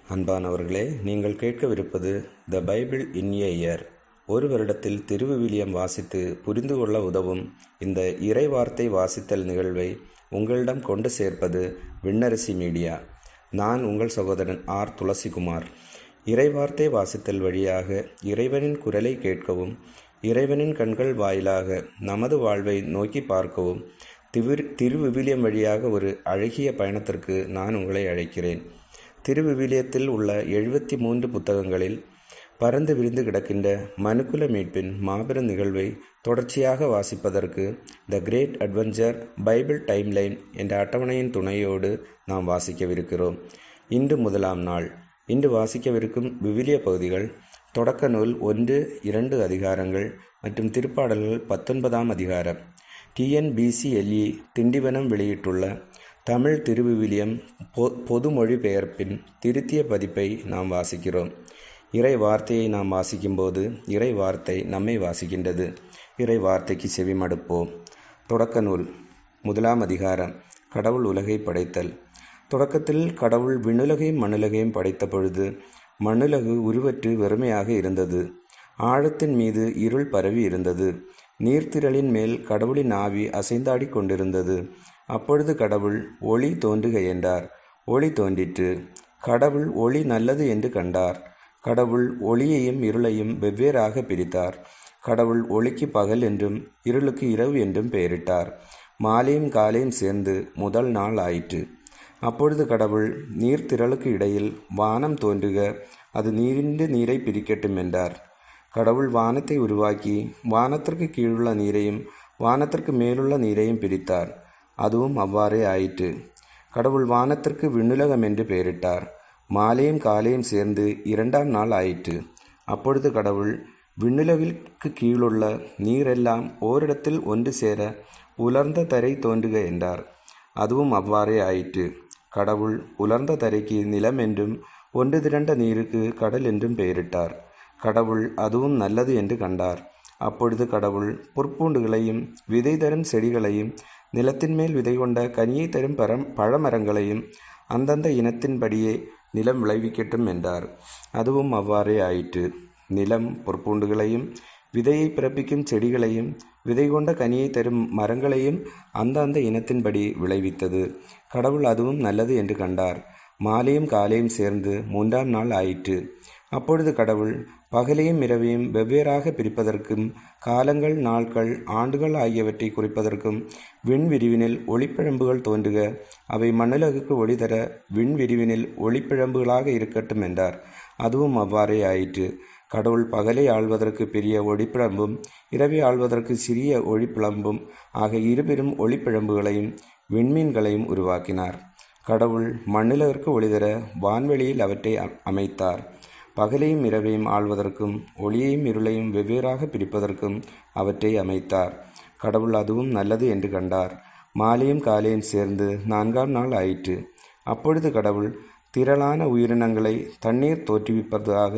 அன்பானவர்களே, நீங்கள் கேட்கவிருப்பது the Bible in a year. ஒரு வருடத்தில் திருவிவிலியம் வாசித்து புரிந்து கொள்ள உதவும் இந்த இறைவார்த்தை வாசித்தல் நிகழ்வை உங்களிடம் கொண்டு சேர்ப்பது விண்ணரசி மீடியா. நான் உங்கள் சகோதரன் ஆர். துளசிகுமார். இறைவார்த்தை வாசித்தல் வழியாக இறைவனின் குரலை கேட்கவும், இறைவனின் கண்கள் வாயிலாக நமது வாழ்வை நோக்கி பார்க்கவும் திருவிவிலியம் வழியாக ஒரு அழகிய பயணத்திற்கு நான் உங்களை அழைக்கிறேன். திருவிவிலியத்தில் உள்ள 73 புத்தகங்களில் பரந்து விரிந்து கிடக்கின்ற மனுக்குல மீட்பின் மாபெரும் நிகழ்வை தொடர்ச்சியாக வாசிப்பதற்கு the great adventure Bible timeline என்ற அட்டவணையின் துணையோடு நாம் வாசிக்கவிருக்கிறோம். இன்று முதலாம் நாள். இன்று வாசிக்கவிருக்கும் விவிலிய பகுதிகள் தொடக்க நூல் 1-2 அதிகாரங்கள் மற்றும் திருப்பாடல்கள் 19ஆம் அதிகாரம். TNBCLE திண்டிவனம் வெளியிட்டுள்ள தமிழ் திருவிவிலியம் பொது மொழிபெயர்ப்பின் திருத்திய பதிப்பை நாம் வாசிக்கிறோம். இறை வார்த்தையை நாம் வாசிக்கும்போது இறை வார்த்தை நம்மை வாசிக்கின்றது. இறை வார்த்தைக்கு செவிமடுப்போம். தொடக்க நூல் 1ஆம் அதிகாரம். கடவுள் உலகை படைத்தல். தொடக்கத்தில் கடவுள் விண்ணுலகையும் மண்ணுலகையும் படைத்த பொழுது மண்ணுலகு உருவற்று வெறுமையாக இருந்தது. ஆழத்தின் மீது இருள் பரவி இருந்தது. நீர்த்திரளின் மேல் கடவுளின் ஆவி அசைந்தாடி கொண்டிருந்தது. அப்பொழுது கடவுள் ஒளி தோன்றுக என்றார். ஒளி தோன்றிற்று. கடவுள் ஒளி நல்லது என்று கண்டார். கடவுள் ஒளியையும் இருளையும் வெவ்வேறாக பிரித்தார். கடவுள் ஒளிக்கு பகல் என்றும் இருளுக்கு இரவு என்றும் பெயரிட்டார். மாலையும் காலையும் சேர்ந்து முதல் நாள் ஆயிற்று. அப்பொழுது கடவுள் நீர்த்திரளுக்கு இடையில் வானம் தோன்றுக, அது நீரின்றி நீரை பிரிக்கட்டும் என்றார். கடவுள் வானத்தை உருவாக்கி வானத்திற்கு கீழுள்ள நீரையும் வானத்திற்கு மேலுள்ள நீரையும் பிரித்தார். அதுவும் அவ்வாறே ஆயிற்று. கடவுள் வானத்திற்கு விண்ணுலகம் என்று பெயரிட்டார். மாலையும் காலையும் சேர்ந்து 2ஆம் நாள் ஆயிற்று. அப்பொழுது கடவுள் விண்ணுலகிற்கு கீழுள்ள நீரெல்லாம் ஓரிடத்தில் ஒன்று சேர உலர்ந்த தரை தோன்றுக என்றார். அதுவும் அவ்வாறே ஆயிற்று. கடவுள் உலர்ந்த தரைக்கு நிலம் என்றும் ஒன்று திரண்ட நீருக்கு கடல் என்றும் பெயரிட்டார். கடவுள் அதுவும் நல்லது என்று கண்டார். அப்பொழுது கடவுள் புற்பூண்டுகளையும் விதை தரும் செடிகளையும் நிலத்தின் மேல் விதை கொண்ட கனியை தரும் பழமரங்களையும் அந்தந்த இனத்தின்படியே நிலம் விளைவிக்கட்டும் என்றார். அதுவும் அவ்வாறே ஆயிற்று. நிலம் பொற்பூண்டுகளையும் விதையை பிறப்பிக்கும் செடிகளையும் விதை கொண்ட கனியை தரும் மரங்களையும் அந்தந்த இனத்தின்படி விளைவித்தது. கடவுள் அதுவும் நல்லது என்று கண்டார். மாலையும் காலையும் சேர்ந்து 3ஆம் நாள் ஆயிற்று. அப்பொழுது கடவுள் பகலையும் இரவையும் வெவ்வேறாக பிரிப்பதற்கும் காலங்கள், நாட்கள், ஆண்டுகள் ஆகியவற்றை குறிப்பதற்கும் விண்விரிவினில் ஒளிப்பிழம்புகள் தோன்றுக, அவை மண்ணுலகுக்கு ஒளி தர விண்விரிவினில் ஒளிப்பிழம்புகளாக இருக்கட்டும் என்றார். அதுவும் அவ்வாறே ஆயிற்று. கடவுள் பகலை ஆள்வதற்கு பெரிய ஒளிப்பிழம்பும் இரவை ஆள்வதற்கு சிறிய ஒளிப்பிழம்பும் ஆக இருபெரும் ஒளிப்பிழம்புகளையும் விண்மீன்களையும் உருவாக்கினார். கடவுள் மண்ணுலகிற்கு ஒளிதர வான்வெளியில் அவற்றை அமைத்தார். பகலையும் இரவையும் ஆள்வதற்கும் ஒளியையும் இருளையும் வெவ்வேறாக பிரிப்பதற்கும் அவற்றை அமைத்தார். கடவுள் அதுவும் நல்லது என்று கண்டார். மாலையும் காலையும் சேர்ந்து 4ஆம் நாள் ஆயிற்று. அப்பொழுது கடவுள் திரளான உயிரினங்களை தண்ணீர் தோற்றுவிப்பதாக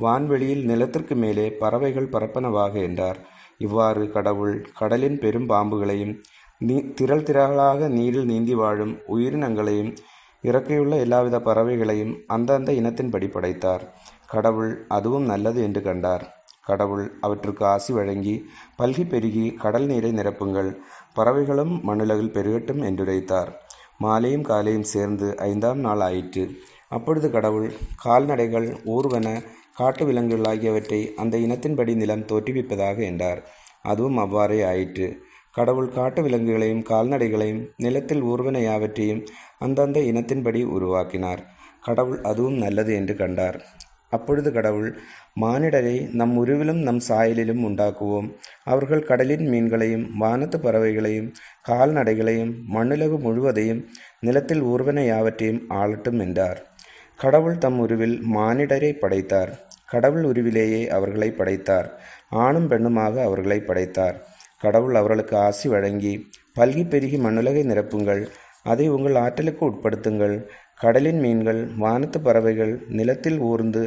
வான்வெளியில் நிலத்திற்கு மேலே பறவைகள் பறப்பனவாக என்றார். இவ்வாறு கடவுள் கடலின் பெரும் பாம்புகளையும் திரள் திரளாக நீரில் நீந்தி வாழும் உயிரினங்களையும் இறக்கையுள்ள எல்லாவித பறவைகளையும் அந்தந்த இனத்தின்படி படைத்தார். கடவுள் அதுவும் நல்லது என்று கண்டார். கடவுள் அவற்றுக்கு ஆசி வழங்கி பல்கி பெருகி கடல் நீரை நிரப்புங்கள், பறவைகளும் மண்ணுலகில் பெருகட்டும் என்றுரைத்தார். மாலையும் காலையும் சேர்ந்து 5ஆம் நாள் ஆயிற்று. அப்பொழுது கடவுள் கால்நடைகள், ஊர்வன, காட்டு விலங்குகள் ஆகியவற்றை அந்த இனத்தின்படி நிலம் தோற்றுவிப்பதாக என்றார். அதுவும் அவ்வாறே ஆயிற்று. கடவுள் காட்டு விலங்குகளையும் கால்நடைகளையும் நிலத்தில் ஊர்வன யாவற்றையும் அந்தந்த இனத்தின்படி உருவாக்கினார். கடவுள் அதுவும் நல்லது என்று கண்டார். அப்பொழுது கடவுள் மானிடரை நம் உருவிலும் நம் சாயலிலும் உண்டாக்குவோம். அவர்கள் கடலின் மீன்களையும் வானத்து பறவைகளையும் கால்நடைகளையும் மண்ணுலகு முழுவதையும் நிலத்தில் ஊர்வன யாவற்றையும் ஆளட்டும் என்றார். கடவுள் தம் உருவில் மானிடரை படைத்தார். கடவுள் உருவிலேயே அவர்களை படைத்தார். ஆணும் பெண்ணுமாக அவர்களை படைத்தார். கடவுள் அவர்களுக்கு ஆசி வழங்கி பல்கி பெருகி மண்ணுலகை நிரப்புங்கள், அதை உங்கள் ஆற்றலுக்கு உட்படுத்துங்கள், கடலின் மீன்கள், வானத்து பறவைகள், நிலத்தில் ஊர்ந்து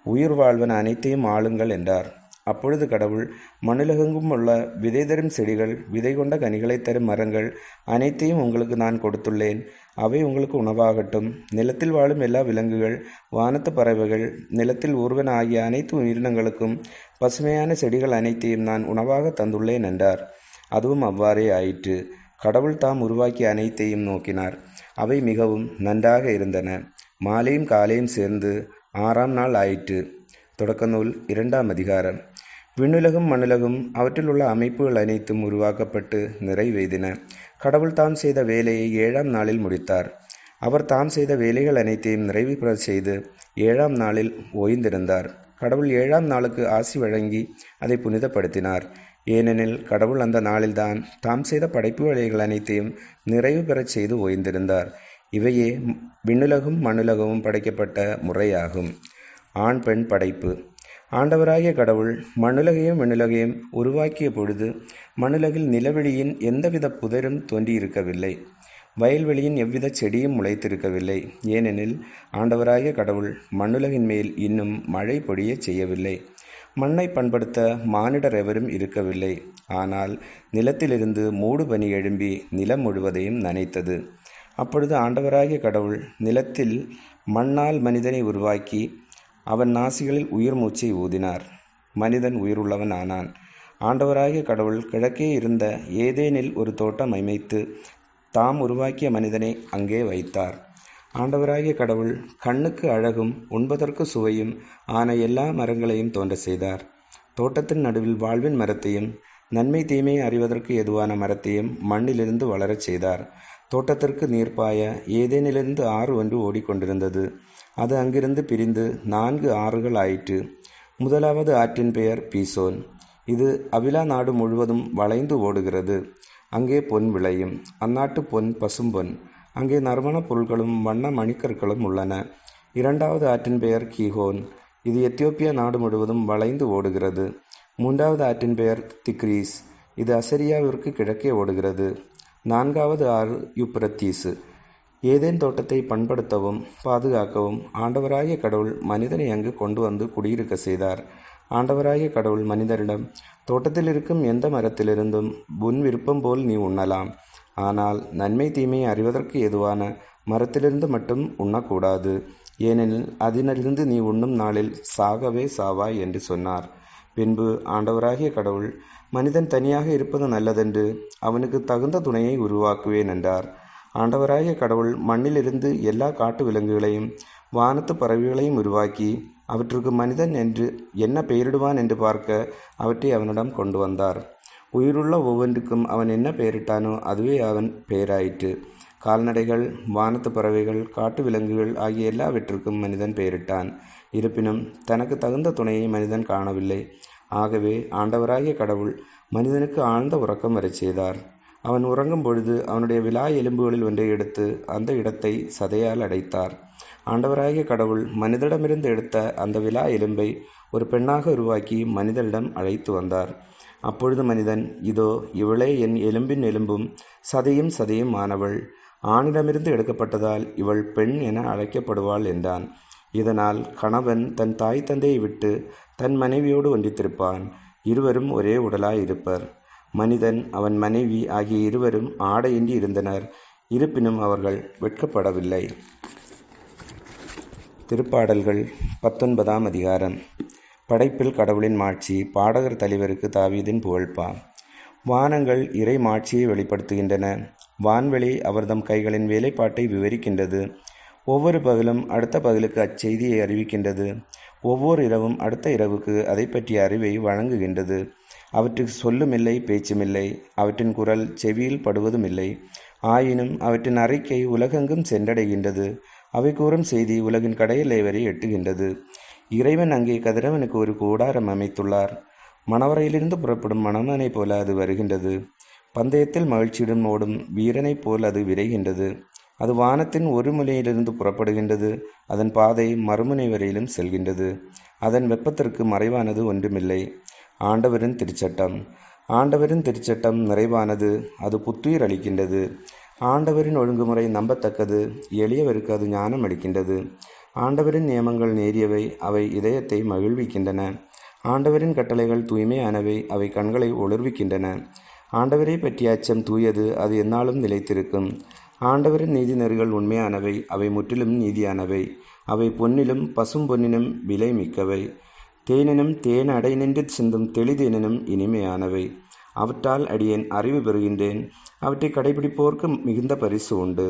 உயிர் வாழ்வன அனைத்தையும் ஆளுங்கள் என்றார். அப்பொழுது கடவுள், மண்ணுலகெங்கும் உள்ள விதை தரும் செடிகள், விதை கொண்ட கனிகளை தரும் மரங்கள் அனைத்தையும் உங்களுக்கு நான் கொடுத்துள்ளேன். அவை உங்களுக்கு உணவாகட்டும். நிலத்தில் வாழும் எல்லா விலங்குகள், வானத்து பறவைகள், நிலத்தில் ஊர்வன ஆகிய அனைத்து உயிரினங்களுக்கும் பசுமையான செடிகள் அனைத்தையும் நான் உணவாக தந்துள்ளேன் என்றார். அதுவும் அவ்வாறே ஆயிற்று. கடவுள் தாம் உருவாக்கிய அனைத்தையும் நோக்கினார். அவை மிகவும் நன்றாக இருந்தன. மாலையும் காலையும் சேர்ந்து 6ஆம் நாள் ஆயிற்று. தொடக்க நூல் 2ஆம் அதிகாரம். விண்ணுலகும் மண்ணுலகும் அவற்றில் உள்ள அமைப்புகள் அனைத்தும் உருவாக்கப்பட்டு நிறைவேறின. கடவுள் தாம் செய்த வேலையை 7ஆம் நாளில் முடித்தார். அவர் தாம் செய்த வேலைகள் அனைத்தையும் நிறைவு பெறச் செய்து 7ஆம் நாளில் ஓய்ந்திருந்தார். கடவுள் 7ஆம் நாளுக்கு ஆசி வழங்கி அதை புனிதப்படுத்தினார். ஏனெனில் கடவுள் அந்த நாளில்தான் தாம் செய்த படைப்பு வேலைகள் அனைத்தையும் நிறைவு பெறச் செய்து ஓய்ந்திருந்தார். இவையே விண்ணுலகும் மண்ணுலகமும் படைக்கப்பட்ட முறையாகும். ஆண் பெண் படைப்பு. ஆண்டவராகிய கடவுள் மண்ணுலகையும் விண்ணுலகையும் உருவாக்கிய பொழுது மண்ணுலகில் நிலவெளியின் எந்தவித புதரும் தோன்றியிருக்கவில்லை. வயல்வெளியின் எவ்வித செடியும் முளைத்திருக்கவில்லை. ஏனெனில் ஆண்டவராகிய கடவுள் மண்ணுலகின் மேல் இன்னும் மழை பொழியச் செய்யவில்லை. மண்ணை பண்படுத்த மானிடர் எவரும் இருக்கவில்லை. ஆனால் நிலத்திலிருந்து மூடு பனி எழும்பி நிலம் முழுவதையும் நனைத்தது. அப்பொழுது ஆண்டவராகிய கடவுள் நிலத்தில் மண்ணால் மனிதனை உருவாக்கி அவன் நாசிகளில் உயிர் மூச்சை ஊதினார். மனிதன் உயிருள்ளவன் ஆனான். ஆண்டவராகிய கடவுள் கிழக்கே இருந்த ஏதேனில் ஒரு தோட்டம் அமைத்து தாம் உருவாக்கிய மனிதனை அங்கே வைத்தார். ஆண்டவராகிய கடவுள் கண்ணுக்கு அழகும் உண்பதற்கு சுவையும் ஆன எல்லா மரங்களையும் தோன்ற செய்தார். தோட்டத்தின் நடுவில் வாழ்வின் மரத்தையும் நன்மை தீமையை அறிவதற்கு ஏதுவான மரத்தையும் மண்ணிலிருந்து வளரச் செய்தார். தோட்டத்திற்கு நீர்ப்பாய ஏதேனிலிருந்து ஆறு ஒன்று ஓடிக்கொண்டிருந்தது. அது அங்கிருந்து பிரிந்து 4 ஆறுகள் ஆயிற்று. முதலாவது ஆற்றின் பெயர் பீசோன். இது அவிலா நாடு முழுவதும் வளைந்து ஓடுகிறது. அங்கே பொன் விளையும். அந்நாட்டு பொன் பசும்பொன். அங்கே நறுமணப் பொருட்களும் வண்ண மணிக்கற்களும் உள்ளன. இரண்டாவது ஆற்றின் பெயர் கீகோன். இது எத்தியோப்பியா நாடு முழுவதும் வளைந்து ஓடுகிறது. மூன்றாவது ஆற்றின் பெயர் திக்ரீஸ். இது அசரியாவிற்கு கிழக்கே ஓடுகிறது. 4வது ஆறு யூப்ரத்தீசு. ஏதேன் தோட்டத்தை பண்படுத்தவும் பாதுகாக்கவும் ஆண்டவராகிய கடவுள் மனிதனை அங்கு கொண்டு வந்து குடியிருக்க செய்தார். ஆண்டவராகிய கடவுள் மனிதரிடம், தோட்டத்தில் இருக்கும் எந்த மரத்திலிருந்தும் உன் விருப்பம் போல் நீ உண்ணலாம். ஆனால் நன்மை தீமையை அறிவதற்கு ஏதுவான மரத்திலிருந்து மட்டும் உண்ணக்கூடாது. ஏனெனில் அதனிலிருந்து நீ உண்ணும் நாளில் சாகவே சாவாய் என்று சொன்னார். பின்பு ஆண்டவராகிய கடவுள், மனிதன் தனியாக இருப்பது நல்லதென்று அவனுக்கு தகுந்த துணையை உருவாக்குவேன் என்றார். ஆண்டவராகிய கடவுள் மண்ணிலிருந்து எல்லா காட்டு விலங்குகளையும் வானத்து பறவைகளையும் உருவாக்கி அவற்றுக்கு மனிதன் என்று என்ன பெயரிடுவான் என்று பார்க்க அவற்றை அவனிடம் கொண்டு வந்தார். உயிருள்ள ஒவ்வொன்றுக்கும் அவன் என்ன பெயரிட்டானோ அதுவே அவன் பெயராயிற்று. கால்நடைகள், வானத்து பறவைகள், காட்டு விலங்குகள் ஆகிய எல்லாவற்றிற்கும் மனிதன் பெயரிட்டான். இருப்பினும் தனக்கு தகுந்த துணையை மனிதன் காணவில்லை. ஆகவே ஆண்டவராகிய கடவுள் மனிதனுக்கு ஆழ்ந்த உறக்கம் வரச் செய்தார். அவன் உறங்கும் பொழுது அவனுடைய விலா எலும்புகளில் ஒன்றை எடுத்து அந்த இடத்தை சதையால் அடைத்தார். ஆண்டவராகிய கடவுள் மனிதனிடமிருந்து எடுத்த அந்த விலா எலும்பை ஒரு பெண்ணாக உருவாக்கி மனிதனிடம் அழைத்து வந்தார். அப்பொழுது மனிதன், இதோ இவளே என் எலும்பின் எலும்பும் சதையும் சதையும் ஆனவள். ஆணிடமிருந்து எடுக்கப்பட்டதால் இவள் பெண் என அழைக்கப்படுவாள் என்றான். இதனால் கணவன் தன் தாய் தந்தையை விட்டு தன் மனைவியோடு ஒன்றித்திருப்பான். இருவரும் ஒரே உடலாய் இருப்பர். மனிதன் அவன் மனைவி ஆகிய இருவரும் ஆடையின்றி இருந்தனர். இருப்பினும் அவர்கள் வெட்கப்படவில்லை. திருப்பாடல்கள் 19ஆம் அதிகாரம். படைப்பில் கடவுளின் மாட்சி. பாடகர் தலைவருக்கு தாவீதின் புகழ்பா. வானங்கள் இறை மாட்சியை வெளிப்படுத்துகின்றன. வான்வெளி அவர்தம் கைகளின் வேலைப்பாட்டை விவரிக்கின்றது. ஒவ்வொரு பகலும் அடுத்த பகலுக்கு அச்செய்தியை அறிவிக்கின்றது. ஒவ்வொரு இரவும் அடுத்த இரவுக்கு அதை பற்றிய அறிவை வழங்குகின்றது. அவற்றுக்கு சொல்லுமில்லை, பேச்சுமில்லை. அவற்றின் குரல் செவியில் படுவதுமில்லை. ஆயினும் அவற்றின் அறிக்கை உலகெங்கும் சென்றடைகின்றது. அவை கூறும் செய்தி உலகின் கடையெல்லை வரை எட்டுகின்றது. இறைவன் அங்கே கதிரவனுக்கு ஒரு கூடாரம் அமைத்துள்ளார். மணவரையிலிருந்து புறப்படும் மணமகனை போல அது வருகின்றது. பந்தயத்தில் மகிழ்ச்சியுடன் ஓடும் வீரனைப் போல் அது விரைகின்றது. அது வானத்தின் ஒரு முனையிலிருந்து புறப்படுகின்றது. அதன் பாதை மறுமுனை வரையிலும் செல்கின்றது. அதன் வெப்பத்திற்கு மறைவானது ஒன்றுமில்லை. ஆண்டவரின் திருச்சட்டம். ஆண்டவரின் திருச்சட்டம் நிறைவானது. அது புத்துயிர் அளிக்கின்றது. ஆண்டவரின் ஒழுங்குமுறை நம்பத்தக்கது. எளியவருக்கு அது ஞானம் அளிக்கின்றது. ஆண்டவரின் நியமங்கள் நேரியவை. அவை இதயத்தை மகிழ்விக்கின்றன. ஆண்டவரின் கட்டளைகள் தூய்மையானவை, அவை கண்களை ஒளிர்விக்கின்றன. ஆண்டவரை பற்றிய அச்சம் தூயது, அது எந்நாளும் நிலைத்திருக்கும். ஆண்டவரின் நீதி நெறிகள் உண்மையானவை, அவை முற்றிலும் நீதியானவை. அவை பொன்னிலும் பசும்பொன்னினும் விலை மிக்கவை, தேனினும் தேன் அடை நின்று சிந்தும் தெளிதேனினும் இனிமையானவை. அவற்றால் அடியேன் அறிவு பெறுகின்றேன். அவற்றை கடைபிடிப்போர்க்கு மிகுந்த பரிசு உண்டு.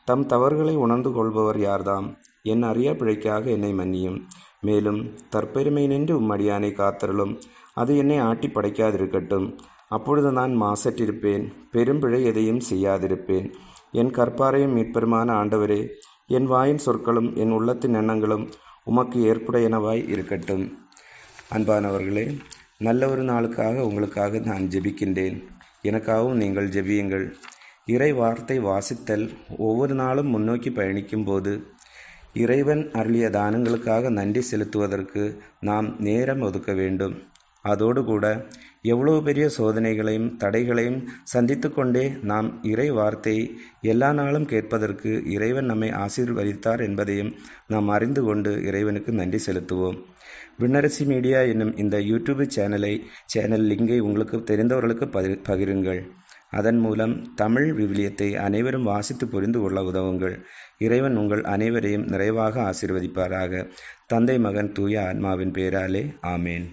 தம் தவறுகளை உணர்ந்து கொள்பவர் யார்தாம்? என் அறியா பிழைக்காக என்னை மன்னியும். மேலும் தற்பெருமை நின்று உம்மடியானை காத்தருளும். அது என்னை ஆட்டி படைக்காதிருக்கட்டும். அப்பொழுது நான் மாசற்றிருப்பேன், பெரும்பிழை எதையும் செய்யாதிருப்பேன். என் கற்பாரையும் மீட்பெருமான ஆண்டவரே, என் வாயின் சொற்களும் என் உள்ளத்தின் எண்ணங்களும் உமக்கு ஏற்புடையனவாய் இருக்கட்டும். அன்பானவர்களே, நல்ல ஒரு நாளுக்காக உங்களுக்காக நான் ஜெபிக்கின்றேன். எனக்காகவும் நீங்கள் ஜெபியுங்கள். இறை வார்த்தை வாசித்தல். ஒவ்வொரு நாளும் முன்னோக்கி பயணிக்கும் போது இறைவன் அருளிய தானங்களுக்காக நன்றி செலுத்துவதற்கு நாம் நேரம் ஒதுக்க வேண்டும். அதோடு கூட எவ்வளவு பெரிய சோதனைகளையும் தடைகளையும் சந்தித்து கொண்டே நாம் இறை வார்த்தையை எல்லா நாளும் கேட்பதற்கு இறைவன் நம்மை ஆசீர்வதித்தார் என்பதையும் நாம் அறிந்து கொண்டு இறைவனுக்கு நன்றி செலுத்துவோம். விண்ணரசி மீடியா என்னும் இந்த யூடியூப் சேனல் லிங்கை உங்களுக்கு தெரிந்தவர்களுக்கு பகிருங்கள். அதன் மூலம் தமிழ் விவிலியத்தை அனைவரும் வாசித்து புரிந்து கொள்ள உதவுங்கள். இறைவன் உங்கள் அனைவரையும் நிறைவாக ஆசீர்வதிப்பாராக. தந்தை, மகன், தூய ஆன்மாவின் பெயராலே ஆமேன்.